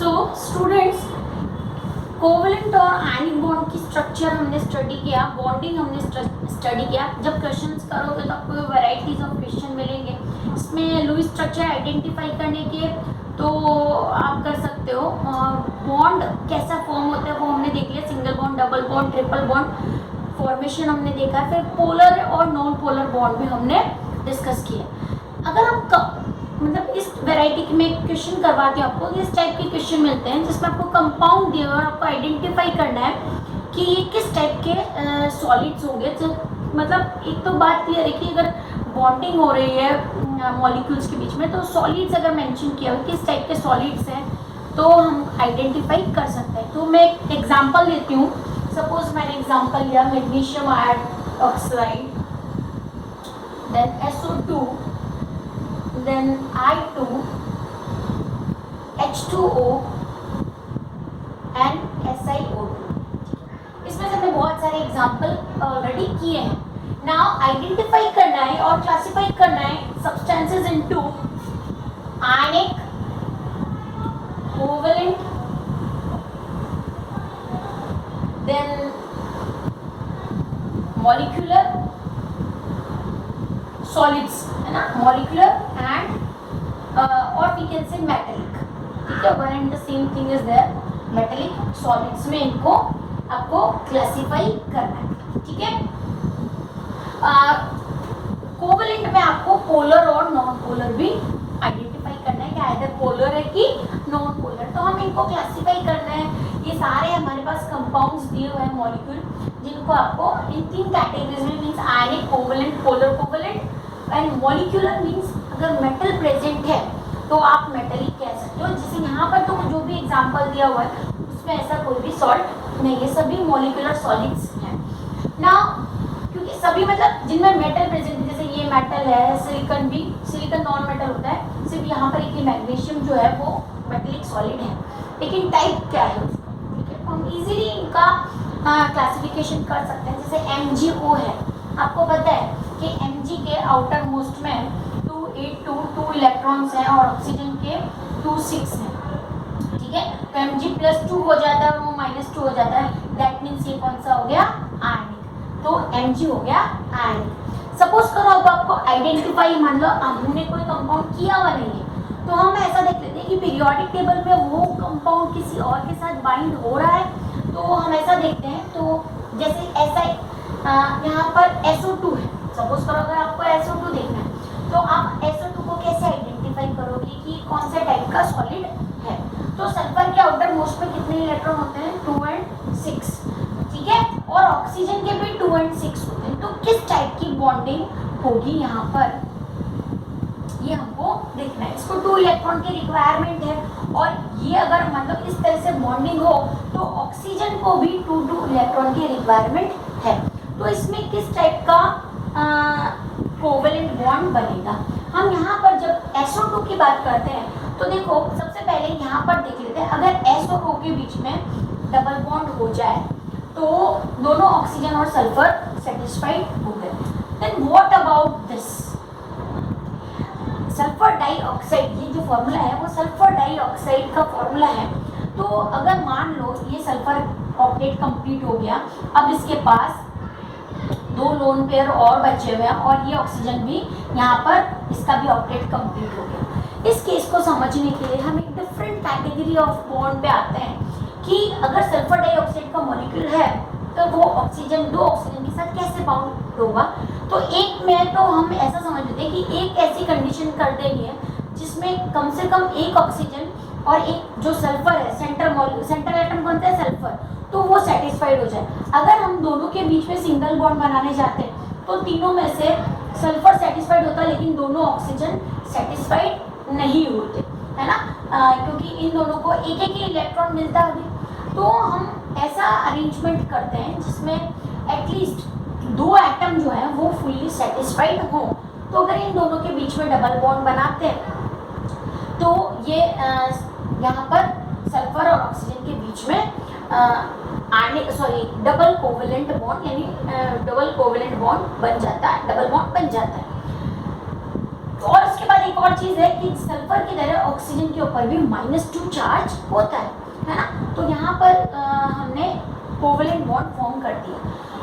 So students, covalent और ionic bond की structure हमने स्टडी किया, बॉन्डिंग हमने स्टडी किया। जब क्वेश्चंस करोगे तो आपको वैरायटीज ऑफ क्वेश्चन मिलेंगे। इसमें लुईस स्ट्रक्चर आइडेंटिफाई करने के तो आप कर सकते हो। बॉन्ड कैसा फॉर्म होता है वो हमने देख लिया, single bond, double bond, triple bond formation हमने देखा। फिर पोलर और नॉन पोलर बॉन्ड भी हमने डिस्कस किया। अगर हम मतलब इस वैरायटी में क्वेश्चन करवाते हैं आपको, इस टाइप के क्वेश्चन मिलते हैं जिसमें आपको कंपाउंड दिया और आपको आइडेंटिफाई करना है कि ये किस टाइप के सॉलिड्स होंगे। तो मतलब एक तो बात क्लियर है कि अगर बॉन्डिंग हो रही है मॉलिक्यूल्स के बीच में, तो सॉलिड्स अगर मेंशन किया हो किस टाइप के सॉलिड्स हैं तो हम आइडेंटिफाई कर सकते हैं। तो मैं एक एग्जांपल लेती हूँ। सपोज मैंने एग्जांपल लिया magnesium oxide, then SO2, then I2, H2O and SiO2। इसमें से हमने बहुत सारे एग्जाम्पल ऑलरेडी किए हैं। नाउ आइडेंटिफाई करना है और क्लासिफाई करना है substances into ionic, covalent, then molecular solids, है ना, मॉलिक्यूलर एंड और वी कैन से मेटेलिक। ठीक है, one and the same thing is there, metallic solids में इनको आपको क्लासिफाई करना है। ठीक है, कोवलेंट में आपको पोलर और नॉन पोलर भी आइडेंटिफाई करना है कि आइदर पोलर है कि नॉन पोलर। तो हम इनको क्लासिफाई करना है। ये सारे हमारे पास कंपाउंड्स दिए हुए हैं मॉलिक्यूल, जिनको आपको इन तीन कैटेगरीज में means ionic, covalent, polar covalent and molecular means अगर मेटल प्रेजेंट है तो आप मेटेलिक कह सकते हो। जैसे यहाँ पर तो जो भी एग्जांपल दिया हुआ है उसमें ऐसा कोई भी सॉल्ट नहीं है, सभी मॉलिक्यूलर सॉलिड्स हैं ना, क्योंकि सभी मतलब जिनमें मेटल प्रेजेंट है, जैसे ये मेटल है, सिलिकॉन भी, सिलिकॉन नॉन मेटल होता है, सिर्फ यहाँ पर एक मैग्नीशियम जो है वो मेटेलिक सॉलिड है, लेकिन टाइप क्या है उसका। ठीक है, हम इजीली इनका क्लासिफिकेशन कर सकते हैं। जैसे MgO है, आपको पता है कि Mg के आउटर मोस्ट में 2 इलेक्ट्रॉन्स हैं और ऑक्सीजन के 2 6 हैं। ठीक है, तो Mg+2 हो जाता है और वो -2 हो जाता है, दैट मीन्स ये कौन सा हो गया, आयनिक। तो Mg हो गया आयनिक। सपोज करो अब आपको आइडेंटिफाई, मान लो हमने कोई कंपाउंड किया हुआ नहीं है, तो हम ऐसा देख लेते हैं कि पीरियोडिक टेबल में वो कंपाउंड किसी और के साथ बाइंड हो रहा है, तो हम ऐसा देखते हैं। तो जैसे ऐसा यहाँ पर SO2 है, सपोज करो अगर आपको SO2 देखना है तो आप SO2 को कैसे आइडेंटिफाई करोगे कि कौन से टाइप का सॉलिड है। तो सल्फर के आउटर मोस्ट में कितने इलेक्ट्रॉन होते हैं, 2 और 6। ठीक है, और ऑक्सीजन के भी 2 और 6 होते हैं। तो किस टाइप की बॉन्डिंग होगी यहाँ पर, ये हमको देखना है। इसको 2 इलेक्ट्रॉन की रिक्वायरमेंट है और ये अगर मतलब इस तरह से बॉन्डिंग हो तो ऑक्सीजन को भी 2 इलेक्ट्रॉन की रिक्वायरमेंट है। तो इसमें किस टाइप का कोवलेंट बॉन्ड बनेगा। हम यहाँ पर जब SO2 की बात करते हैं तो देखो सबसे पहले यहाँ पर देख लेते हैं, अगर S और O के बीच में डबल बॉन्ड हो जाए तो दोनों ऑक्सीजन और सल्फर सेटिस्फाइड हो गए। Then what about this sulphur dioxide, ये जो फॉर्मूला है वो सल्फर डाइऑक्साइड का फॉर्मूला है। तो अगर मान लो ये सल्फर ऑक्टेट कंप्लीट हो गया, अब इसके पास 2 लोन पेयर और बचे हुए हैं और ये ऑक्सीजन भी यहाँ पर इसका भी ऑक्टेट कंप्लीट हो गया। इस केस को समझने के लिए हम एक डिफरेंट कैटेगरी ऑफ बॉन्ड पे आते हैं कि अगर सल्फर डाइऑक्साइड का मॉलिक्यूल है तो वो ऑक्सीजन 2 ऑक्सीजन के साथ कैसे बाउंड होगा। तो एक में तो हम ऐसा समझ लेते हैं कि एक ऐसी कंडीशन कर देंगे जिसमें कम से कम एक ऑक्सीजन और एक जो सल्फर है, सेंटर एटम कौन सा है, सल्फर, तो वो सेटिस्फाइड हो जाए। अगर हम दोनों के बीच में सिंगल बॉन्ड बनाने जाते हैं तो तीनों में से सल्फर सेटिस्फाइड होता है लेकिन दोनों ऑक्सीजन सेटिस्फाइड नहीं होते, है ना, क्योंकि इन दोनों को एक एक इलेक्ट्रॉन मिलता है। तो हम ऐसा अरेंजमेंट करते हैं जिसमें एटलीस्ट 2 एटम जो है वो फुल्ली सेटिस्फाइड हो। तो अगर इन दोनों के बीच में डबल बॉन्ड बनाते हैं तो ये यहाँ पर सल्फर और ऑक्सीजन के बीच में डबल कोवेलेंट बॉन्ड यानी डबल कोवेलेंट बॉन्ड बन जाता है, डबल बॉन्ड बन जाता है। और उसके बाद एक और चीज है कि सल्फर की तरह ऑक्सीजन के ऊपर भी -2 चार्ज होता है ना। तो यहाँ पर हमने कोवेलेंट बॉन्ड फॉर्म कर दिया।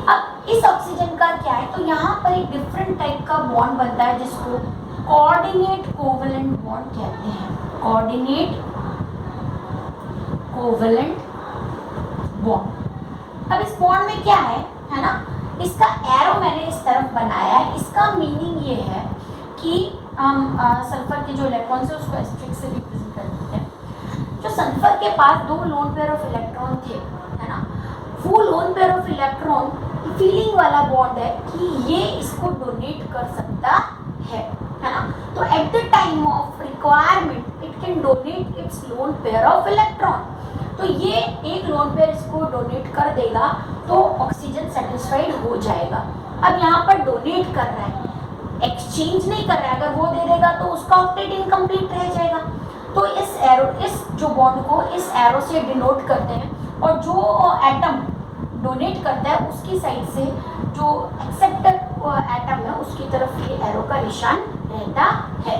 अब इस ऑक्सीजन का क्या है, तो यहाँ पर एक डिफरेंट टाइप का बॉन्ड बनता है जिसको कोऑर्डिनेट कोवेलेंट बॉन्ड कहते हैं। Coordinate covalent bond. अब इस बॉन्ड में क्या है ना, इसका एरो मैंने इस तरफ बनाया है। इसका मीनिंग ये है कि हम सल्फर के जो इलेक्ट्रॉन्स है उसको एस्टेरिक से रिप्रेजेंट करते हैं। जो सल्फर के पास 2 लोन पेयर ऑफ इलेक्ट्रॉन थे, है ना, वो loan pair of electron feeling वाला बॉन्ड है कि ये इसको डोनेट कर सकता है ना। तो at the time of requirement it can donate it's loan pair of electron. तो ये एक लोन पेयर इसको डोनेट कर देगा तो ऑक्सीजन सेटिस्फाइड हो जाएगा। अब यहाँ पर डोनेट कर रहा है, एक्सचेंज नहीं कर रहा है। अगर वो दे देगा तो उसका ऑक्टेट इनकम्प्लीट रह जाएगा। तो इस एरो, इस जो बॉन्ड को इस एरो से डिनोट करते हैं, और जो एटम डोनेट करता है उसकी साइड से जो एक्सेप्टर एटम है उसकी तरफ ये एरो का निशान रहता है।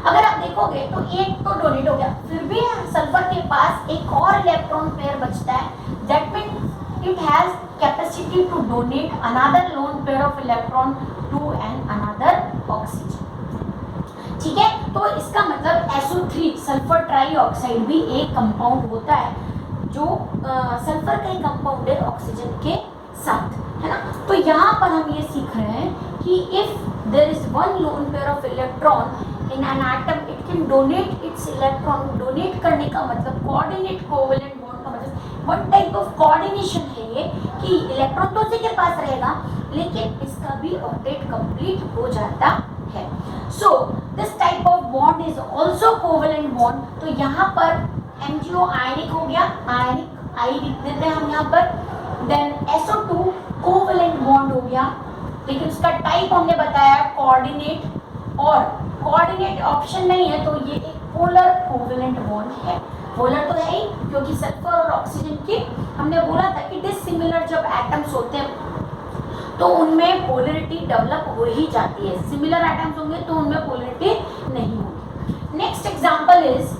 अगर आप देखोगे तो एक तो डोनेट हो गया, फिर भी सल्फर के पास एक और इलेक्ट्रॉन पेयर बचता है। That means it has capacity to donate another lone pair of electron to an another oxygen. ठीक है, तो इसका मतलब SO3 सल्फर ट्राईऑक्साइड भी एक कंपाउंड होता है जो सल्फर का एक कंपाउंड है ऑक्सीजन के साथ, है ना। तो यहाँ पर हम ये सीख रहे हैं कि if there is one lone pair of electron in an atom it can donate its electron. Donate करने का मतलब कोऑर्डिनेट कोवेलेंट बॉन्ड का मतलब वन टाइप ऑफ कोऑर्डिनेशन है ये कि इलेक्ट्रॉन तो उसी के पास रहेगा लेकिन इसका भी ऑक्टेट कंप्लीट हो जाता है। So this type of bond is also covalent bond. तो यहाँ पर MgO आयनिक हो गया, आयनिक आई लिख देते हैं हम यहाँ पर। देन SO2 कोवेलेंट बॉन्ड हो गया, लेकिन उसका टाइप हमने बताया कोऑर्डिनेट, और कोऑर्डिनेट ऑप्शन नहीं है तो ये एक पोलर कोवेलेंट बॉन्ड है। पोलर तो है ही क्योंकि सल्फर और ऑक्सीजन की हमने बोला था कि डिसिमिलर जब एटम्स होते हैं तो उनमें पोलरिटी डेवलप हो ही जाती है। सिमिलर एटम्स होंगे तो उनमें पोलरिटी नहीं होगी। Next example is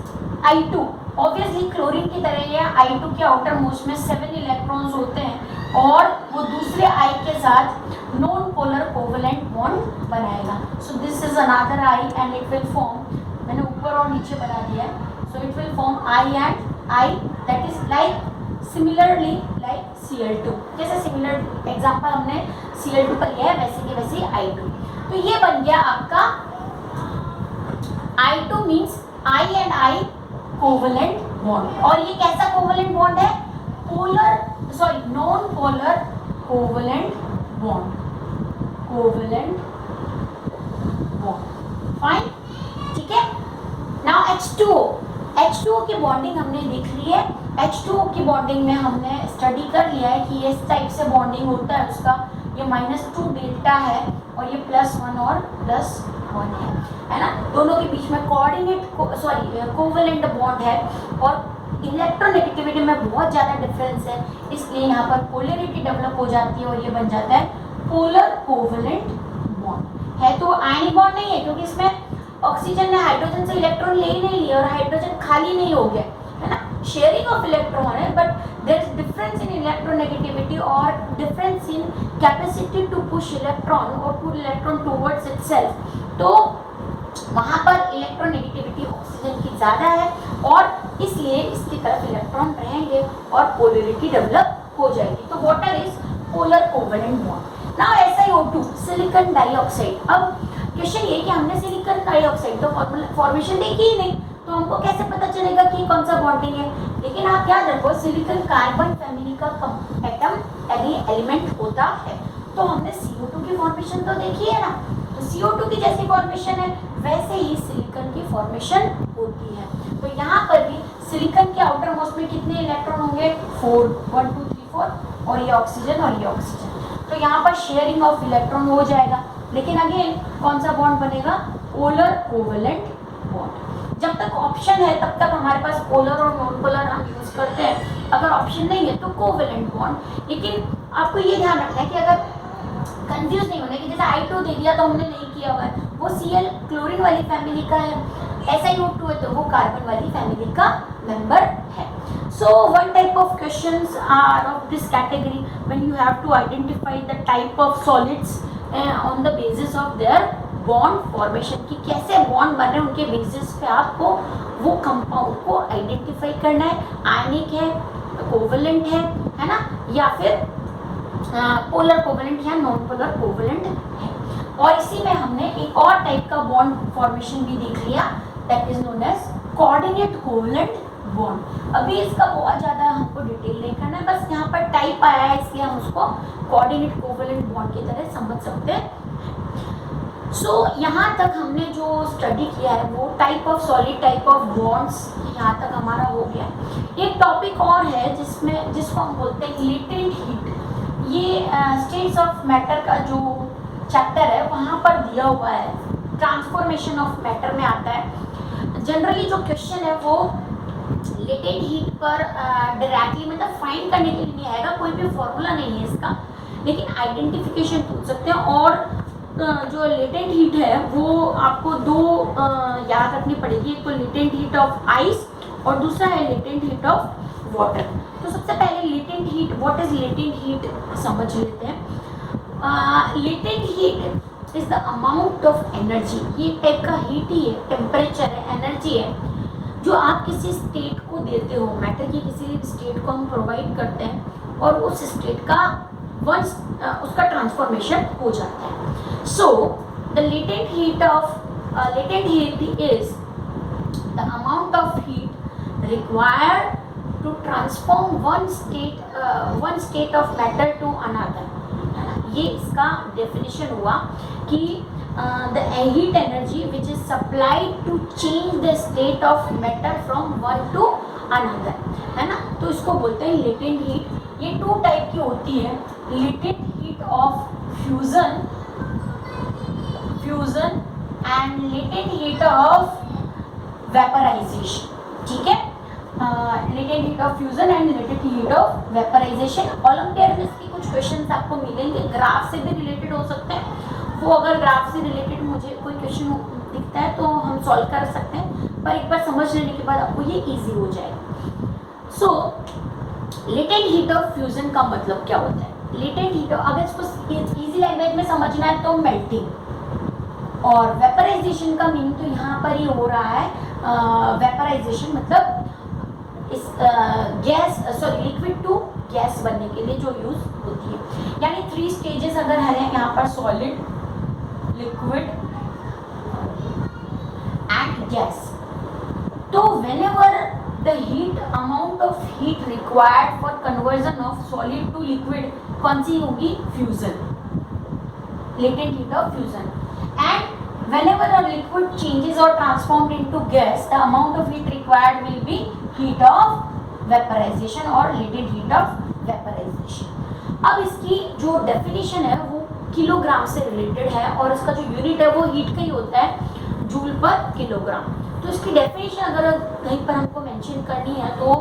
I2। Obviously chlorine की तरह ये I2 के आउटर मोस्ट में 7 इलेक्ट्रॉन्स होते हैं और वो दूसरे I के साथ नॉन पोलर कोवेलेंट बॉन्ड बनाएगा। So this is another I and it will form, मैंने ऊपर और नीचे बना दिया है, so it will form I and I that is like similarly like Cl2। जैसे सिमिलर एग्जांपल हमने Cl2 पर लिया है वैसे की वैसे I2। तो ये बन गया आपका I2 means I and I covalent bond. और ये कैसा कोवेलेंट बॉन्ड है? Polar sorry non polar covalent bond. Covalent bond fine, ठीक है। नाउ H2O की बॉन्डिंग हमने देख ली है। H2O की बॉन्डिंग में हमने स्टडी कर लिया है कि इस टाइप से बॉन्डिंग होता है उसका। ये -2 डेल्टा है और ये +1 और +1 है ना। दोनों के बीच में कोवेलेंट बॉन्ड है और इलेक्ट्रोनेगेटिविटी में बहुत ज़्यादा डिफरेंस है, इसलिए यहाँ पर पोलरिटी डेवलप हो जाती है और ये बन जाता है पोलर कोवेलेंट बॉन्ड। है तो आयनिक बॉन्ड नहीं है क्योंकि इसमें ऑक्सीजन ने हाइड्रोजन से इलेक्ट्रॉन ले ही नहीं लिया और हाइड्रोजन खाली नहीं हो गया, है ना। शेयरिंग ऑफ इलेक्ट्रॉन है but there is difference in electronegativity और difference in capacity to push electron और पुल इलेक्ट्रॉन टुवर्ड्स इटसेल्फ। तो वहाँ पर इलेक्ट्रोनेगेटिविटी ऑक्सीजन की ज़्यादा है और इसलिए इसकी तरफ इलेक्ट्रॉन रहेंगे और पोलरिटी डेवलप हो जाएगी। तो water is polar covalent bond. Now SiO2 silicon dioxide. अब क्वेश्चन ये कि हमने सिलिकॉन डाइऑक्साइड तो फॉर्मेशन देखी ही नहीं, तो हमको कैसे पता चलेगा कि कौन सा बॉन्डिंग है। लेकिन आप याद रखो सिलिकॉन कार्बन फैमिली का एटम यानी एलिमेंट होता है। तो हमने CO2 की फॉर्मेशन तो देखी है ना, तो CO2 की जैसी फॉर्मेशन है वैसे ही सिलिकॉन की फॉर्मेशन होती है। तो यहाँ पर भी सिलिकॉन के आउटर मोस्ट में कितने इलेक्ट्रॉन होंगे? 4, 1 2 3 4 और ये ऑक्सीजन और ये ऑक्सीजन। तो यहाँ पर शेयरिंग ऑफ इलेक्ट्रॉन हो जाएगा, लेकिन अगेन कौन सा बॉन्ड बनेगा? Polar covalent bond. जब तक ऑप्शन है तब तक हमारे पास पोलर और नॉन पोलर हम यूज करते हैं, अगर ऑप्शन नहीं है तो कोवेलेंट बॉन्ड। लेकिन आपको ये ध्यान रखना है कि अगर कंफ्यूज नहीं होने कि जैसे I2 दे दिया तो हमने नहीं किया हुआ है, वो Cl क्लोरीन वाली फैमिली का है, SiO2 है तो वो कार्बन वाली फैमिली का मेंबर है. So one type of questions are of this category when you have to identify the type of solids on the basis of their bond formation, कि कैसे बॉन्ड बन रहे हैं उनके बेसिस पे आपको वो कंपाउंड को आइडेंटिफाई करना है. आयनिक है, कोवेलेंट है ना, या फिर पोलर कोवेलेंट या नॉन पोलर कोवेलेंट है. और इसी में हमने एक और टाइप का बॉन्ड फॉर्मेशन भी देख लिया, that is known as coordinate covalent bond. अभी इसका बहुत ज़्यादा हमको डिटेल नहीं करना है, बस यहाँ पर टाइप आया है इसलिए हम उसको कोऑर्डिनेट कोवेलेंट बॉन्ड की तरह समझ सकते हैं. सो यहाँ तक हमने जो स्टडी किया है वो type of solid, type of bonds, यहाँ तक हमारा हो गया. एक टॉपिक और है जिसको हम बोलते हैं लेटेंट हीट. ये स्टेट्स ऑफ मैटर का जो चैप्टर है वहाँ पर दिया हुआ है, ट्रांसफॉर्मेशन ऑफ मैटर में आता है. जनरली जो क्वेश्चन है वो लेटेंट हीट पर डायरेक्टली मतलब फाइंड करने के लिए नहीं आएगा, कोई भी फॉर्मूला नहीं है इसका, लेकिन आइडेंटिफिकेशन पूछ सकते हैं. और जो लेटेंट हीट है वो आपको दो याद रखनी पड़ेगी, एक तो लेटेंट हीट ऑफ आइस और दूसरा है लेटेंट हीट ऑफ वाटर. तो सबसे पहले latent heat, what is latent heat समझ लेते हैं. Latent heat is the amount of energy, ये टाइप का हीट ही है, टेम्परेचर है, एनर्जी है जो आप किसी स्टेट को देते हो. मैटर की किसी स्टेट को हम प्रोवाइड करते हैं और उस स्टेट का वंस उसका ट्रांसफॉर्मेशन हो जाता है. So the latent heat is the amount of heat required to transform one state of matter to another. ये इसका डेफिनेशन हुआ कि the heat energy which is supplied to change the state of matter from one to another, है ना. तो इसको बोलते हैं लेटेंट हीट. ये टू टाइप की होती है, latent heat of fusion and latent heat of vaporisation. ठीक है, latent heat of fusion and latent heat of vaporisation. Olympiad में इसके कुछ क्वेश्चंस आपको मिलेंगे, ग्राफ से भी रिलेटेड हो सकते हैं. वो अगर ग्राफ से रिलेटेड मुझे कोई क्वेश्चन दिखता है तो हम सॉल्व कर सकते हैं, पर एक बार समझ लेने के बाद आपको ये इजी हो जाएगा. सो लेटेंट हीट ऑफ फ्यूजन का मतलब क्या होता है. लेटेंट हीट, अगर इसको इजी लैंग्वेज में समझना है तो मेल्टिंग. और वेपराइजेशन का मीनिंग तो यहाँ पर ही हो रहा है, वेपराइजेशन मतलब इस लिक्विड टू गैस बनने के लिए जो यूज होती है. यानी 3 स्टेजेस अगर है यहाँ पर, सॉलिड, लिक्विड एंड गैस. तो whenever the heat amount of heat required for conversion of solid to liquid, कौन सी होगी, fusion, latent heat of fusion. And whenever a liquid changes और transformed into gas, the amount of heat required will be heat of vaporisation और latent heat of vaporisation. अब इसकी जो definition है वो किलोग्राम से रिलेटेड है और इसका जो यूनिट है वो हीट का ही होता है, जूल पर किलोग्राम. तो इसकी डेफिनेशन अगर कहीं पर हमको मेंशन करनी है तो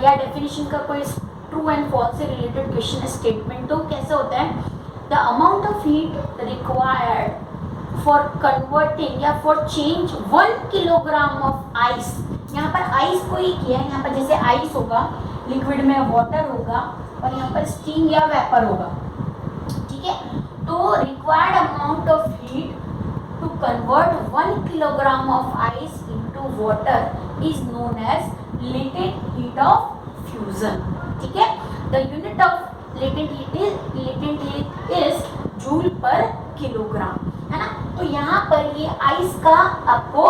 या डेफिनेशन का कोई ट्रू एंड फॉल्स से रिलेटेड क्वेश्चन स्टेटमेंट, तो कैसे होता है, the amount of heat required for converting या for change 1 kilogram of ice. यहाँ पर आइस को ही किया है, यहाँ पर जैसे आइस होगा, लिक्विड में वाटर होगा और यहाँ पर स्टीम या वेपर होगा. ठीक है, तो required amount of heat to convert 1 kilogram of ice into water is known as latent heat of fusion. ठीक है, the unit of latent heat is joule per kilogram, है ना. तो यहाँ पर ये आइस का आपको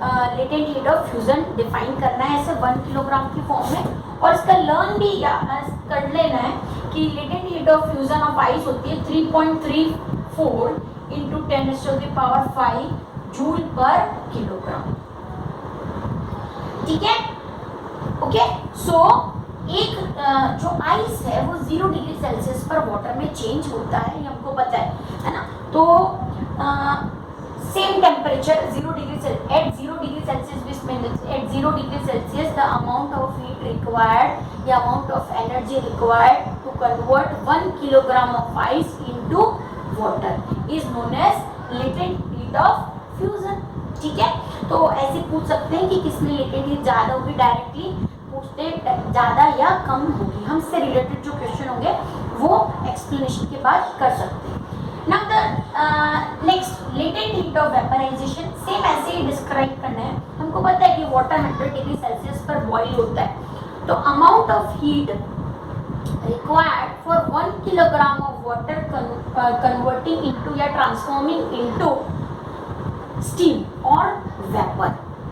latent heat of fusion define करना है ऐसे 1 किलोग्राम की फॉर्म में. और इसका लर्न भी कर लेना है कि latent heat of fusion of ice होती है 3.34 इंटू 10⁵ जूल पर किलोग्राम. ठीक है, ओके. सो एक जो आइस है वो 0 डिग्री सेल्सियस पर वाटर में चेंज होता है, ये हमको पता है ना. तो same temperature 0 degree Celsius, at 0 degree Celsius which means at 0 degree Celsius the amount of heat required, the amount of energy required to convert 1 kilogram of ice into water is known as latent heat heat of fusion. ठीक है, तो ऐसे पूछ सकते हैं कि किसमें latent heat ज्यादा होगी, डायरेक्टली पूछते ज्यादा या कम होगी। हम इससे रिलेटेड जो क्वेश्चन होंगे वो एक्सप्लेनेशन के बाद कर सकते हैं। Now the next latent heat of vaporisation, same ऐसे ही डिस्क्राइब करना है। हमको पता है कि वाटर 100 डिग्री सेल्सियस पर बॉईल होता है, तो amount of heat required for 1 kilogram of water converting into या transforming into steam or vapor,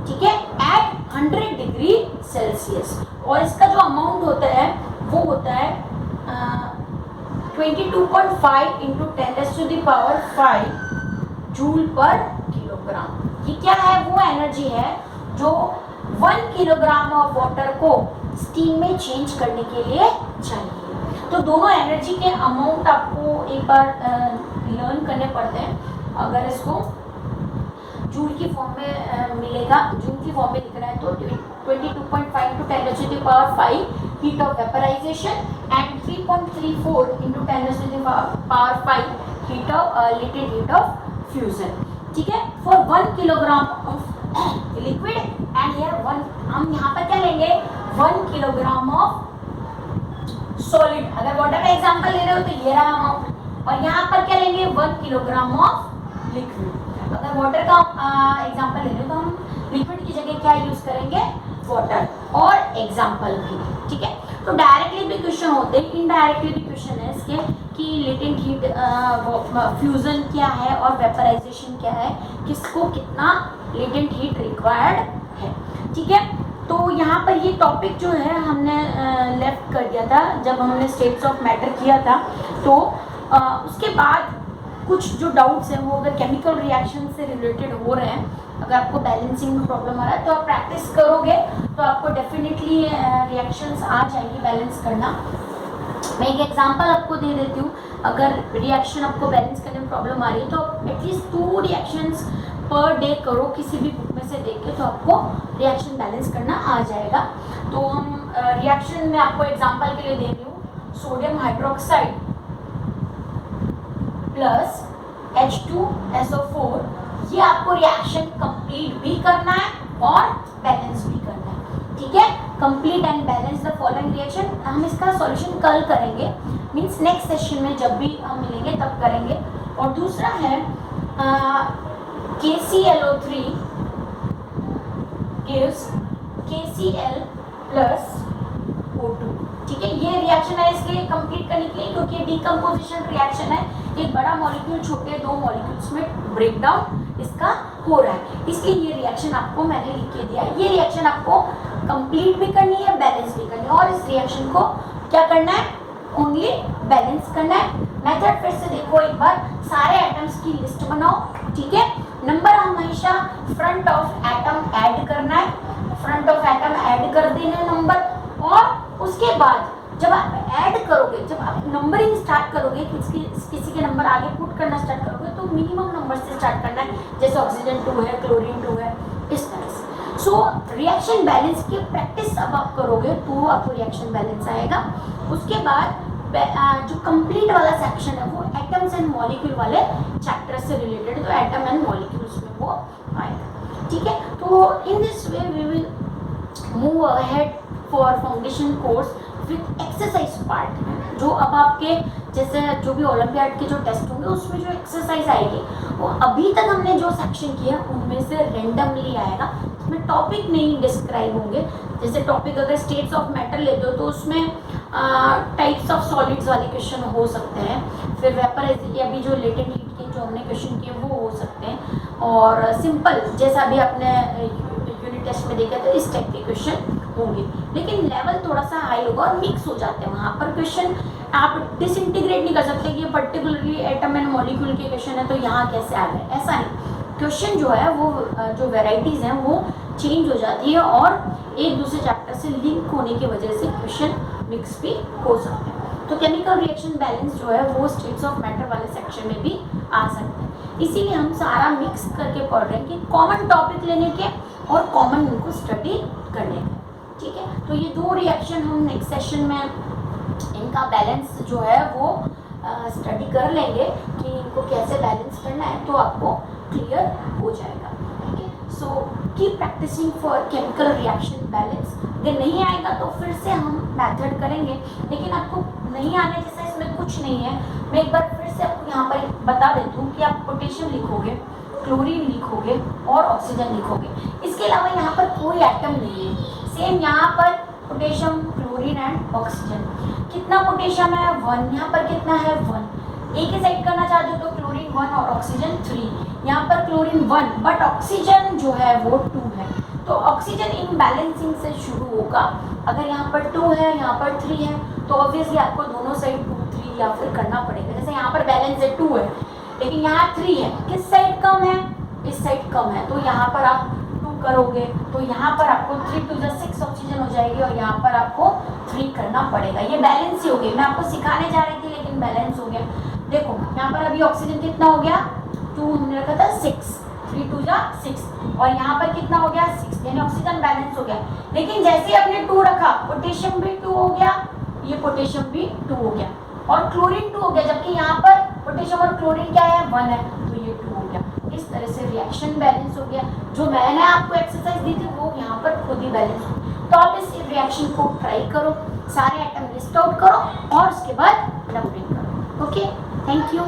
ठीक है, at 100 डिग्री सेल्सियस। और इसका जो अमाउंट होता है वो होता है 22.5 इंटू 10⁵ जूल पर किलोग्राम। ये क्या है, वो एनर्जी है जो 1 किलोग्राम ऑफ वाटर को स्टीम में चेंज करने के लिए चाहिए। तो दोनों एनर्जी के अमाउंट आपको एक बार लर्न करने पड़ते हैं। अगर इसको जूल की फॉर्म में मिलेगा, जूल की फॉर्म में लिखना है तो 22.5 into 10⁵ heat of vaporisation and 3.34 into 10⁵ heat of latent heat of fusion. ठीक है, for 1 kilogram of liquid and here 1, हम यहाँ पर क्या लेंगे 1 किलोग्राम ऑफ सॉलिड। अगर वाटर का एग्जांपल ले रहे हो तो ये रहा अमाउंट, और यहाँ पर क्या लेंगे 1 किलोग्राम ऑफ लिक्विड। अगर वाटर का एग्जांपल ले रहे हो तो हम लिक्विड की जगह क्या यूज करेंगे, वाटर और एग्जांपल भी। ठीक है, तो डायरेक्टली भी क्वेश्चन होते हैं, इनडायरेक्टली भी क्वेश्चन है इसके कि लेटेंट हीट फ्यूजन क्या है और वेपराइजेशन क्या है, किसको कितना लेटेंट हीट रिक्वायर्ड है। ठीक है, तो यहाँ पर ये टॉपिक जो है हमने लेफ्ट कर दिया था जब हमने स्टेट्स ऑफ मैटर किया था। तो उसके बाद कुछ जो डाउट्स हैं वो अगर केमिकल रिएक्शन से रिलेटेड हो रहे हैं, अगर आपको बैलेंसिंग में प्रॉब्लम आ रहा है तो आप प्रैक्टिस करोगे तो आपको डेफिनेटली रिएक्शंस आ जाएंगी बैलेंस करना। मैं एक एग्जांपल आपको दे देती हूँ। अगर रिएक्शन आपको बैलेंस करने में प्रॉब्लम आ रही है तो एटलीस्ट 2 रिएक्शंस पर डे करो किसी भी बुक में से देख के, तो आपको रिएक्शन बैलेंस करना आ जाएगा। तो हम रिएक्शन में आपको एग्जांपल के लिए दे रही हूँ, सोडियम हाइड्रोक्साइड प्लस H2SO4, ये आपको रिएक्शन कंप्लीट भी करना है और बैलेंस भी करना है। ठीक है, complete and balance the following reaction. हम इसका सॉल्यूशन कल करेंगे, मींस नेक्स्ट सेशन में जब भी हम मिलेंगे तब करेंगे। और दूसरा है KClO3 gives KCl plus O2। ठीक है, ये रिएक्शन है इसलिए कंप्लीट करने के लिए क्योंकि डिकम्पोजिशन रिएक्शन है, एक बड़ा मॉलिक्यूल छोटे 2 मॉलिक्यूल्स में ब्रेक डाउन इसका हो रहा है, इसलिए ये रिएक्शन आपको मैंने लिख के दिया है। ये रिएक्शन आपको कंप्लीट भी करनी है, बैलेंस भी करनी है, और इस रिएक्शन को क्या करना है, ओनली बैलेंस करना है। मेथड फिर से देखो एक बार, सारे एटम्स की लिस्ट बनाओ। ठीक है, नंबर हमेशा फ्रंट ऑफ एटम ऐड करना है, फ्रंट ऑफ एटम ऐड कर देना नंबर, और उसके बाद जब आप ऐड करोगे, जब आप नंबरिंग स्टार्ट करोगे, किसी के नंबर आगे पुट करना स्टार्ट करोगे तो मिनिमम नंबर से स्टार्ट करना है, जैसे ऑक्सीजन 2 है, क्लोरीन 2 है, इस तरह से। सो रिएक्शन बैलेंस की प्रैक्टिस अब आप करोगे तो आपको रिएक्शन बैलेंस आएगा। उसके बाद जो कंप्लीट वाला सेक्शन है वो एटम्स एंड मॉलिक्यूल वाले चैप्टर से रिलेटेड, तो एटम एंड मॉलिक्यूल्स में वो आएगा। ठीक है, तो in this way we will move ahead for foundation course with exercise part. जो अब आपके जैसे जो भी ओलंपियाड के जो टेस्ट होंगे उसमें जो एक्सरसाइज आएगी वो अभी तक हमने जो सेक्शन किया उनमें से रेंडमली आएगा, उसमें टॉपिक नहीं डिस्क्राइब होंगे। जैसे टॉपिक अगर स्टेट्स ऑफ मैटर लेते हो तो उसमें टाइप्स ऑफ सॉलिड्स वाले क्वेश्चन हो सकते हैं, फिर वेपर अभी जो लेटेंट हीट के जो हमने क्वेश्चन किए वो हो सकते हैं, और सिंपल जैसा अभी आपने यूनिट टेस्ट में देखा तो इस टाइप के क्वेश्चन होंगे। लेकिन लेवल थोड़ा सा हाई होगा और मिक्स हो जाते हैं वहाँ पर क्वेश्चन, आप डिसइंटीग्रेट नहीं कर सकते कि ये पर्टिकुलरली एटम एंड मॉलिक्यूल के क्वेश्चन है तो यहाँ कैसे आ गए, ऐसा नहीं। क्वेश्चन जो है वो जो वेराइटीज़ हैं वो चेंज हो जाती है और एक दूसरे चैप्टर से लिंक होने की वजह से क्वेश्चन मिक्स भी हो सकते हैं। तो केमिकल रिएक्शन बैलेंस जो है वो स्टेट्स ऑफ मैटर वाले सेक्शन में भी आ सकते हैं, इसीलिए हम सारा मिक्स करके पढ़ रहे हैं कि कॉमन टॉपिक लेने के और कॉमन इनको स्टडी करने के। ठीक है, तो ये 2 रिएक्शन हम नेक्स्ट सेशन में इनका बैलेंस जो है वो स्टडी कर लेंगे कि इनको कैसे बैलेंस करना है, तो आपको क्लियर हो जाएगा। ठीक है, so keep practising for chemical reaction balance. अगर नहीं आएगा तो फिर से हम मेथड करेंगे, लेकिन आपको नहीं आने जैसा इसमें कुछ नहीं है। मैं एक बार फिर से आपको यहाँ पर बता देती हूँ कि आप पोटेशियम लिखोगे, क्लोरीन लिखोगे और ऑक्सीजन लिखोगे, इसके अलावा यहाँ पर कोई एटम नहीं है। सेम यहाँ पर पोटेशियम, क्लोरीन एंड ऑक्सीजन। कितना पोटेशियम है 1, यहाँ पर कितना है 1। एक ही साइड करना चाहते हो तो क्लोरीन 1 और ऑक्सीजन 3। यहाँ पर क्लोरीन 1 बट ऑक्सीजन जो है वो 2 है, तो ऑक्सीजन इम्बैलेंसिंग से शुरू होगा। अगर यहाँ पर 2 है, यहाँ पर 3 है, तो ऑब्वियसली आपको दोनों साइड 2, 3 या फिर करना पड़ेगा। जैसे यहाँ पर बैलेंस है 2 है, लेकिन यहाँ 3 है, किस साइड कम है, इस साइड कम है, तो यहाँ पर आप 2 करोगे तो यहाँ पर आपको 3 2 6 ऑक्सीजन हो जाएगी और यहाँ पर आपको 3 करना पड़ेगा। ये बैलेंस ही हो गई, मैं आपको सिखाने जा रही थी लेकिन बैलेंस हो गया। देखो यहाँ पर अभी ऑक्सीजन कितना हो गया 2, हमने रखा था 6, 3 2 6 और यहाँ पर कितना हो गया 6, यानी ऑक्सीजन बैलेंस हो गया। लेकिन जैसे आपने 2 रखा, पोटेशियम भी 2 हो गया, ये पोटेशियम भी 2 हो गया और क्लोरीन 2 हो गया, जबकि यहाँ पर पोटेशियम और क्लोरीन क्या है 1 है, तो ये 2 हो गया। इस तरह से रिएक्शन बैलेंस हो गया। जो मैंने आपको एक्सरसाइज दी थी वो यहाँ पर खुद ही बैलेंस हो। तो आप इस रिएक्शन को ट्राई करो, सारे आइटम लिस्ट आउट करो और उसके बाद नंबरिंग करो। Okay, thank you.